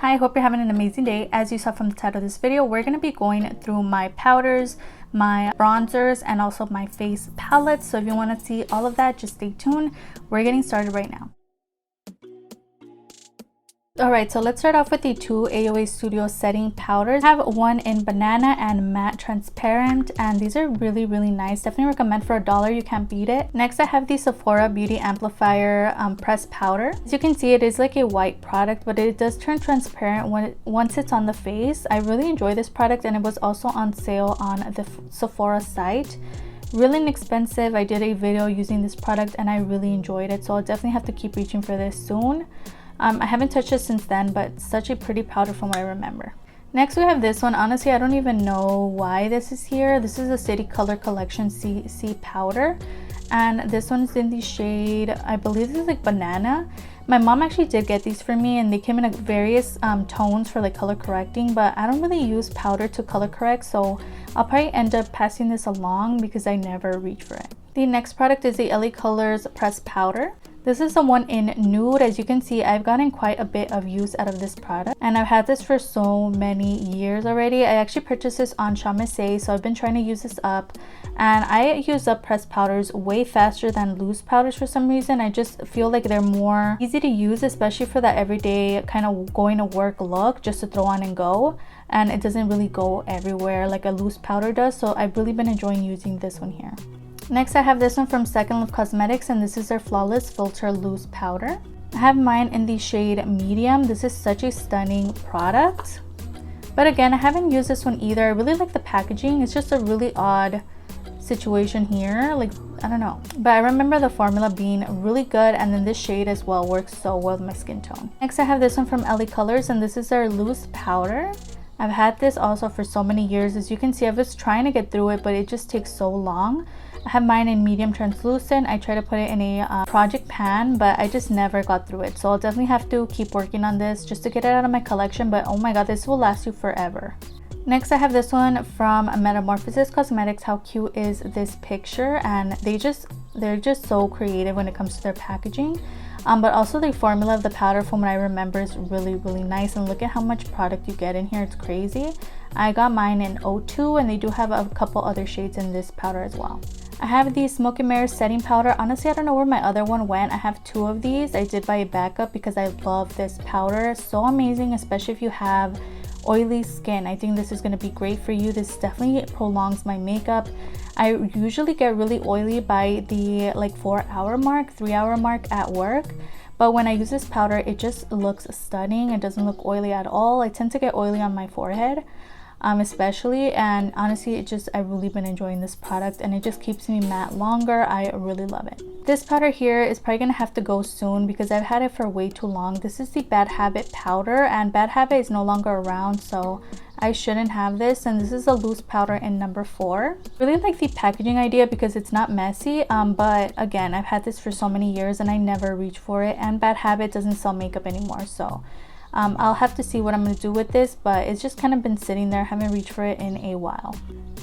Hi, hope you're having an amazing day. As you saw from the title of this video, we're going to be going through my powders, my bronzers, and also my face palettes. So if you want to see all of that, just stay tuned. We're getting started right now. Alright, so let's start off with the two AOA Studio setting powders. I have one in banana and matte transparent, and these are really nice. Definitely recommend for $1. You can't beat it. Next, I have the Sephora Beauty Amplifier pressed powder. As you can see, it is like a white product, but it does turn transparent once it's on the face. I really enjoy this product, and it was also on sale on the Sephora site. Really inexpensive. I did a video using this product and I really enjoyed it, so I'll definitely have to keep reaching for this soon. I haven't touched it since then, but such a pretty powder from what I remember. Next, we have this one. Honestly, I don't even know why this is here. This is a City Color Collection CC powder, and this one's in the shade, I believe this is like banana. My mom actually did get these for me, and they came in like various tones for like color correcting, but I don't really use powder to color correct, so I'll probably end up passing this along because I never reach for it. The next product is the LA Colors pressed powder. This is the one in nude. As you can see, I've gotten quite a bit of use out of this product, and I've had this for so many years already. I actually purchased this on Shamise, so I've been trying to use this up, and I use up pressed powders way faster than loose powders for some reason. I just feel like they're more easy to use, especially for that everyday kind of going to work look, just to throw on and go, and it doesn't really go everywhere like a loose powder does. So I've really been enjoying using this one here. Next, I have this one from Second Love Cosmetics, and this is their Flawless Filter Loose Powder. I have mine in the shade medium. This is such a stunning product, but again, I haven't used this one either. I really like the packaging. It's just a really odd situation here, like I don't know, but I remember the formula being really good, and then this shade as well works so well with my skin tone. Next, I have this one from LA Colors, and this is their loose powder. I've had this also for so many years. As you can see, I was trying to get through it, but it just takes so long. I have mine in medium translucent. I try to put it in a project pan, but I just never got through it. So I'll definitely have to keep working on this just to get it out of my collection. But oh my god, this will last you forever. Next, I have this one from Metamorphosis Cosmetics. How cute is this picture? And they're just so creative when it comes to their packaging. But also the formula of the powder, from what I remember, is really nice. And look at how much product you get in here. It's crazy. I got mine in 02, and they do have a couple other shades in this powder as well. I have the Smoke and Mirror setting powder. Honestly, I don't know where my other one went. I have two of these. I did buy a backup because I love this powder. So amazing, especially if you have oily skin. I think this is going to be great for you. This definitely prolongs my makeup. I usually get really oily by the like 4-hour mark, 3-hour mark at work, but when I use this powder, it just looks stunning. It doesn't look oily at all. I tend to get oily on my forehead especially, and honestly, I've really been enjoying this product, and it just keeps me matte longer. I really love it. This powder here is probably gonna have to go soon because I've had it for way too long. This is the Bad Habit powder, and Bad Habit is no longer around, so I shouldn't have this. And this is a loose powder in number 4. Really like the packaging idea because it's not messy, but again, I've had this for so many years and I never reach for it, and Bad Habit doesn't sell makeup anymore, so I'll have to see what I'm going to do with this, but it's just kind of been sitting there. Haven't reached for it in a while.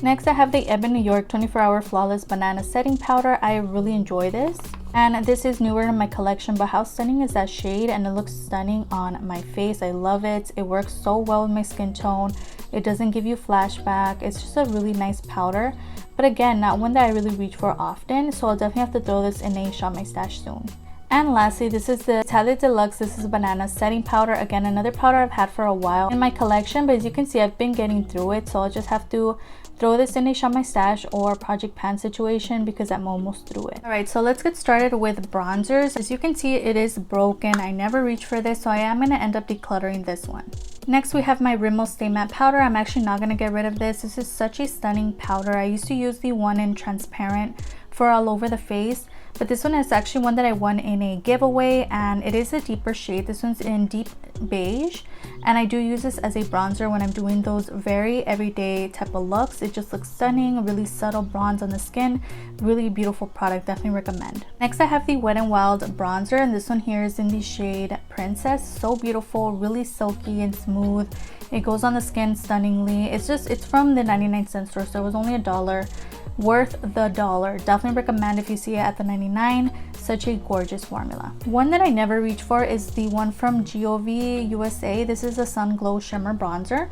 Next, I have the EBIN NY 24-Hour Flawless Banana Setting Powder. I really enjoy this, and this is newer in my collection, but how stunning is that shade? And it looks stunning on my face. I love it. It works so well with my skin tone. It doesn't give you flashback. It's just a really nice powder, but again, not one that I really reach for often, so I'll definitely have to throw this in a shop my stash soon. And lastly, this is the Italia Deluxe. This is a banana setting powder. Again, another powder I've had for a while in my collection, but as you can see, I've been getting through it, so I'll just have to throw this in a shop my stash or project pan situation because I'm almost through it. Alright, so let's get started with bronzers. As you can see, it is broken. I never reach for this, so I am going to end up decluttering this one. Next, we have my Rimmel Stay Matte powder. I'm actually not going to get rid of this. This is such a stunning powder. I used to use the one in transparent for all over the face, but this one is actually one that I won in a giveaway, and it is a deeper shade. This one's in deep beige, and I do use this as a bronzer when I'm doing those very everyday type of looks. It just looks stunning, really subtle bronze on the skin. Really beautiful product, definitely recommend. Next, I have the Wet n Wild bronzer, and this one here is in the shade Princess. So beautiful, really silky and smooth. It goes on the skin stunningly. It's from the 99-cent store, so it was only $1. Worth the dollar. Definitely recommend if you see it at the 99. Such a gorgeous formula. One that I never reach for is the one from GOV USA. This is a Sun Glow Shimmer Bronzer.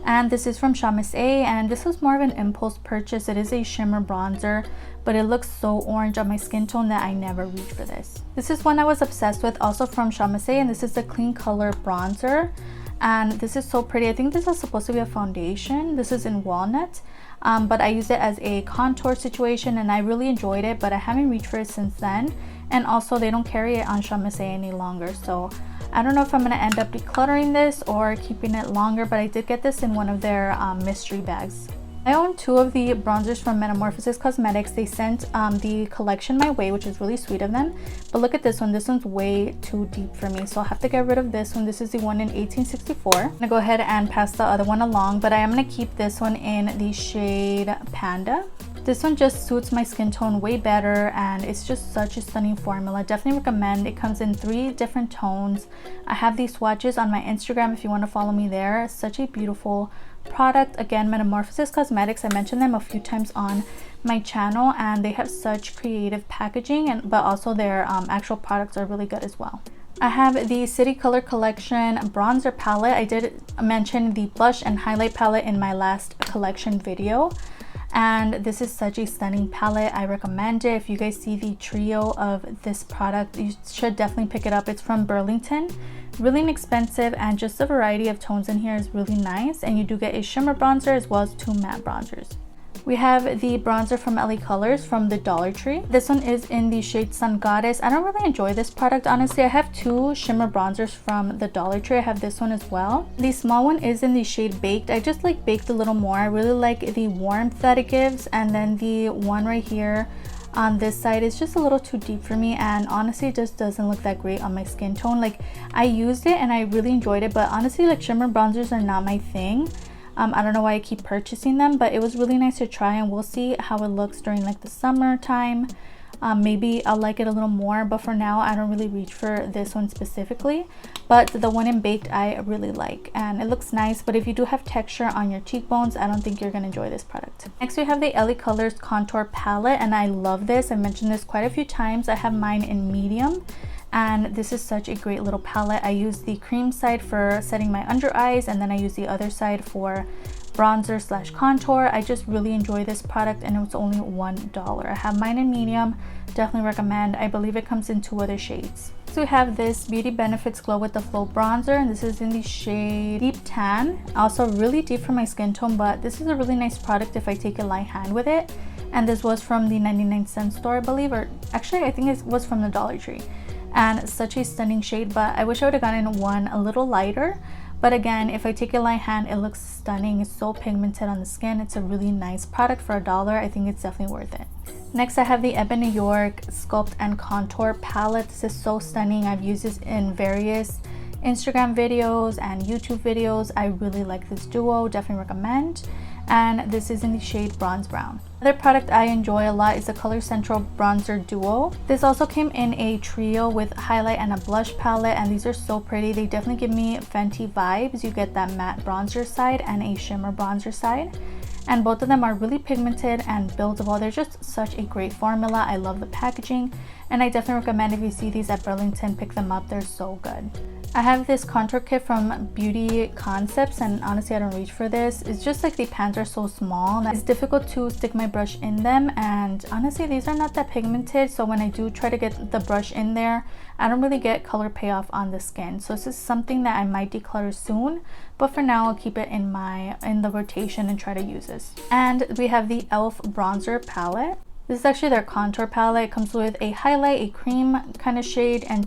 And this is from Shamus A, and this was more of an impulse purchase. It is a shimmer bronzer, but it looks so orange on my skin tone that I never reach for this. This is one I was obsessed with, also from Shamus A, and this is the Clean Color Bronzer. And this is so pretty. I think this is supposed to be a foundation. This is in walnut, but I use it as a contour situation and I really enjoyed it, but I haven't reached for it since then. And also they don't carry it on Shamus A any longer, so I don't know if I'm going to end up decluttering this or keeping it longer, but I did get this in one of their mystery bags. I own 2 of the bronzers from Metamorphosis Cosmetics. They sent the collection my way, which is really sweet of them. But look at this one. This one's way too deep for me, so I'll have to get rid of this one. This is the one in 1864. I'm going to go ahead and pass the other one along, but I am going to keep this one in the shade Panda. This one just suits my skin tone way better, and it's just such a stunning formula. Definitely recommend. It comes in 3 different tones. I have these swatches on my Instagram if you want to follow me there. Such a beautiful product. Again, Metamorphosis Cosmetics. I mentioned them a few times on my channel, and they have such creative packaging, but also their actual products are really good as well. I have the City Color Collection bronzer palette. I did mention the blush and highlight palette in my last collection video. And this is such a stunning palette. I recommend it. If you guys see the trio of this product, you should definitely pick it up. It's from Burlington. Really inexpensive, and just the variety of tones in here is really nice. And you do get a shimmer bronzer as well as 2 matte bronzers. We have the bronzer from LA Colors from the Dollar Tree. This one is in the shade Sun Goddess. I don't really enjoy this product, honestly. I have 2 shimmer bronzers from the Dollar Tree. I have this one as well. The small one is in the shade Baked. I just like Baked a little more. I really like the warmth that it gives. And then the one right here on this side is just a little too deep for me, and honestly it just doesn't look that great on my skin tone. Like, I used it and I really enjoyed it, but honestly, like, shimmer bronzers are not my thing. I don't know why I keep purchasing them, but it was really nice to try, and we'll see how it looks during like the summertime. Maybe I'll like it a little more, but for now I don't really reach for this one specifically. But the one in Baked I really like, and it looks nice, but if you do have texture on your cheekbones, I don't think you're gonna enjoy this product. Next we have the LA Colors Contour Palette, and I love this. I mentioned this quite a few times. I have mine in medium, and this is such a great little palette. I use the cream side for setting my under eyes, and then I use the other side for bronzer slash contour. I just really enjoy this product, and it was only $1. I have mine in medium. Definitely recommend. I believe it comes in 2 other shades. So we have this Beauty Benefits Glow with the Flow bronzer, and this is in the shade Deep Tan. Also really deep for my skin tone, but this is a really nice product if I take a light hand with it. And this was from the 99-cent store, I believe, or actually I think it was from the Dollar Tree. And such a stunning shade, but I wish I would have gotten one a little lighter. But again, if I take a light hand, it looks stunning. It's so pigmented on the skin. It's a really nice product for $1. I think it's definitely worth it. Next, I have the EBIN New York Sculpt and Contour Palette. This is so stunning. I've used this in various Instagram videos and YouTube videos. I really like this duo. Definitely recommend. And this is in the shade Bronze Brown. Another product I enjoy a lot is the Color Central Bronzer Duo. This also came in a trio with highlight and a blush palette, and these are so pretty. They definitely give me Fenty vibes. You get that matte bronzer side and a shimmer bronzer side. And both of them are really pigmented and buildable. They're just such a great formula. I love the packaging, and I definitely recommend if you see these at Burlington, pick them up. They're so good. I have this contour kit from Beauty Concepts, and honestly I don't reach for this. It's just like the pans are so small that it's difficult to stick my brush in them, and honestly these are not that pigmented, so when I do try to get the brush in there, I don't really get color payoff on the skin. So this is something that I might declutter soon, but for now I'll keep it in the rotation and try to use this. And we have the e.l.f. bronzer palette. This is actually their contour palette. It comes with a highlight, a cream kind of shade, and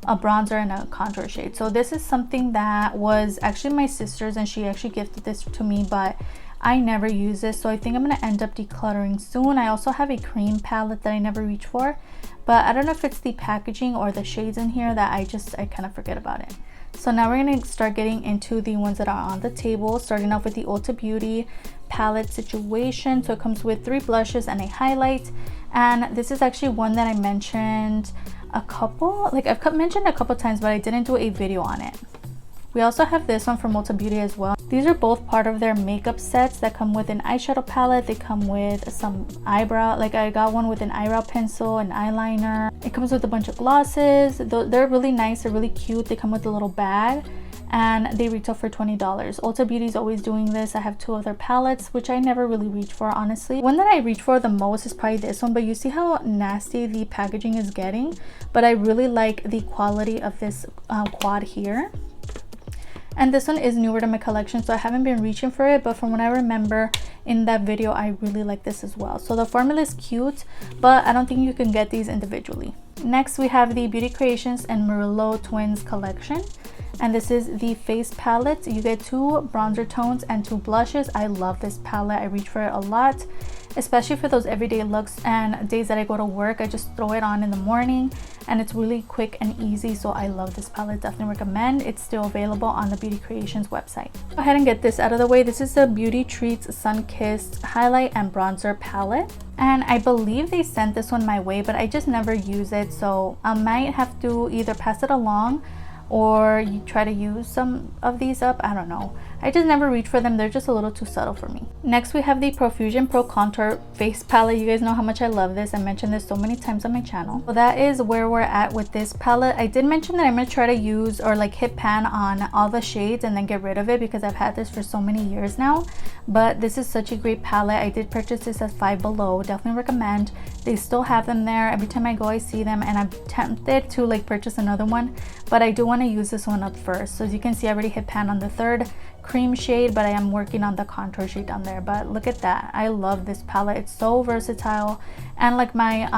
a bronzer and a contour shade. So this is something that was actually my sister's, and she actually gifted this to me, but I never use this, so I think I'm going to end up decluttering soon. I also have a cream palette that I never reach for, but I don't know if it's the packaging or the shades in here that I kind of forget about it. So now we're going to start getting into the ones that are on the table, starting off with the Ulta Beauty palette situation. So it comes with 3 blushes and a highlight, and this is actually one that I mentioned I've mentioned a couple times, but I didn't do a video on it. We also have this one from Ulta Beauty as well. These are both part of their makeup sets that come with an eyeshadow palette. They come with some eyebrow, like I got one with an eyebrow pencil and eyeliner. It comes with a bunch of glosses. They're really nice, they're really cute. They come with a little bag and they retail for $20. Ulta Beauty is always doing this. I have two of their palettes, which I never really reach for, honestly. One that I reach for the most is probably this one, but you see how nasty the packaging is getting. But I really like the quality of this quad here. And this one is newer to my collection, so I haven't been reaching for it, but from what I remember in that video, I really like this as well. So the formula is cute, but I don't think you can get these individually. Next, we have the Beauty Creations and Murillo Twins collection. And this is the face palette. You get 2 bronzer tones and 2 blushes. I love this palette. I reach for it a lot, especially for those everyday looks and days that I go to work. I just throw it on in the morning and it's really quick and easy. So I love this palette, definitely recommend. It's still available on the Beauty Creations website. Go ahead and get this out of the way. This is the Beauty Treats Sun Kissed Highlight and Bronzer Palette. And I believe they sent this one my way, but I just never use it. So I might have to either pass it along or you try to use some of these up. I don't know. I just never reach for them. They're just a little too subtle for me. Next, we have the Profusion Pro Contour Face Palette. You guys know how much I love this. I mentioned this so many times on my channel. So that is where we're at with this palette. I did mention that I'm going to try to use or like hit pan on all the shades and then get rid of it because I've had this for so many years now. But this is such a great palette. I did purchase this at Five Below. Definitely recommend. They still have them there. Every time I go, I see them, and I'm tempted to like purchase another one, but I do want to use this one up first. So as you can see, I already hit pan on the third cream shade, but I am working on the contour shade down there. But look at that. I love this palette. It's so versatile, and like my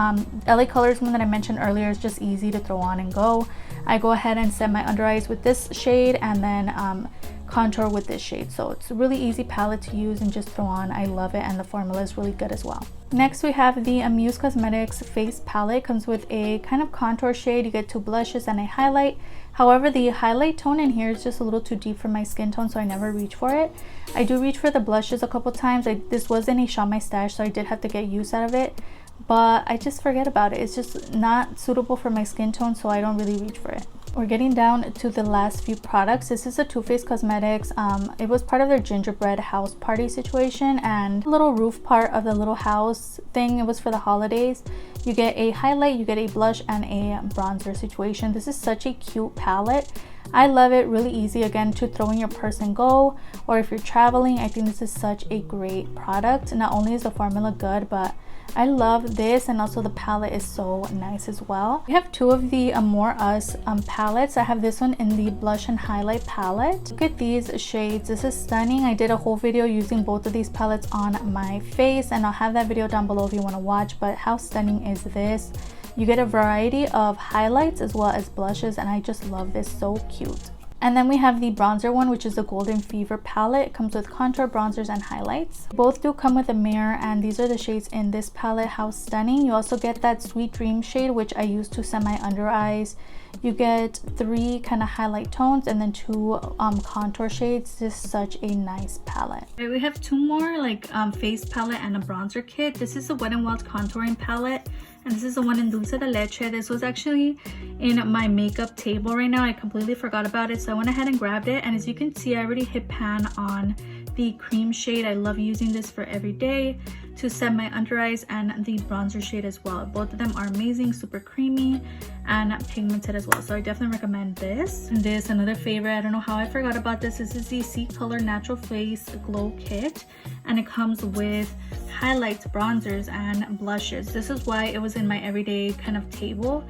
LA Colors one that I mentioned earlier is just easy to throw on and go. I go ahead and set my under eyes with this shade and then contour with this shade. So it's a really easy palette to use and just throw on. I love it, and the formula is really good as well. Next, we have the Amuse Cosmetics face palette. Comes with a kind of contour shade. You get 2 blushes and a highlight. However, the highlight tone in here is just a little too deep for my skin tone, so I never reach for it. I do reach for the blushes a couple times. This was in a Shop My Stash, so I did have to get use out of it, but I just forget about it. It's just not suitable for my skin tone, so I don't really reach for it. We're getting down to the last few products. This is a Too Faced Cosmetics. It was part of their gingerbread house party situation, and the little roof part of the little house thing, it was for the holidays. You get a highlight, you get a blush, and a bronzer situation. This is such a cute palette. I love it. Really easy, again, to throw in your purse and go, or if you're traveling. I think this is such a great product. Not only is the formula good, but I love this, and also the palette is so nice as well. We have 2 of the Amore Us palettes. I have this one in the blush and highlight palette. Look at these shades. This is stunning. I did a whole video using both of these palettes on my face, and I'll have that video down below if you want to watch. But how stunning is this? You get a variety of highlights as well as blushes, and I just love this. So cute. And then we have the bronzer one, which is the Golden Fever palette. It comes with contour, bronzers, and highlights. Both do come with a mirror, and these are the shades in this palette. How stunning. You also get that Sweet Dream shade, which I use to set my under eyes. You get 3 kind of highlight tones and then 2 contour shades. This is such a nice palette. Okay, we have 2 more like face palette and a bronzer kit. This is the Wet n Wild contouring palette, and this is the one in Dulce de Leche. This was actually in my makeup table right now. I completely forgot about it, so I went ahead and grabbed it. And as you can see, I already hit pan on the cream shade. I love using this for every day to set my under eyes, and the bronzer shade as well. Both of them are amazing, super creamy and pigmented as well. So I definitely recommend this. And this, another favorite, I don't know how I forgot about this. This is the C Color Natural Face Glow Kit, and it comes with highlights, bronzers, and blushes. This is why it was in my everyday kind of table,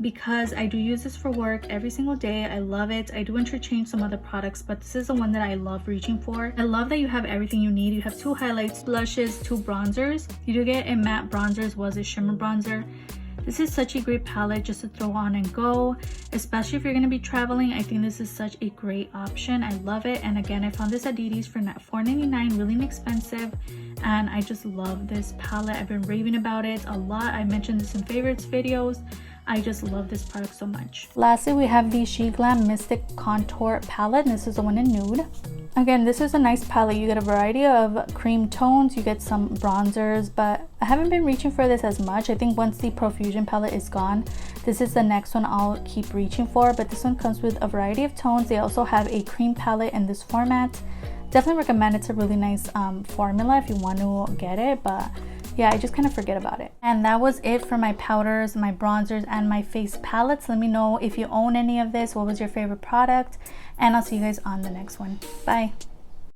because I do use this for work every single day. I love it. I do interchange some other products, but this is the one that I love reaching for. I love that you have everything you need. You have 2 highlights, blushes, 2 bronzers. You do get a matte bronzer as well as a shimmer bronzer. This is such a great palette just to throw on and go, especially if you're going to be traveling. I think this is such a great option. I love it. And again, I found this at dd's for $4.99, really inexpensive, and I just love this palette. I've been raving about it a lot. I mentioned this in favorites videos. I just love this product so much. Lastly, we have the She Glam Mystic Contour Palette. This is the one in nude. Again, this is a nice palette. You get a variety of cream tones, you get some bronzers, but I haven't been reaching for this as much. I think once the Profusion palette is gone, this is the next one I'll keep reaching for, but this one comes with a variety of tones. They also have a cream palette in this format. Definitely recommend. It's a really nice formula if you want to get it, but yeah, I just kind of forget about it. And that was it for my powders, my bronzers, and my face palettes. Let me know if you own any of this. What was your favorite product? And I'll see you guys on the next one. Bye.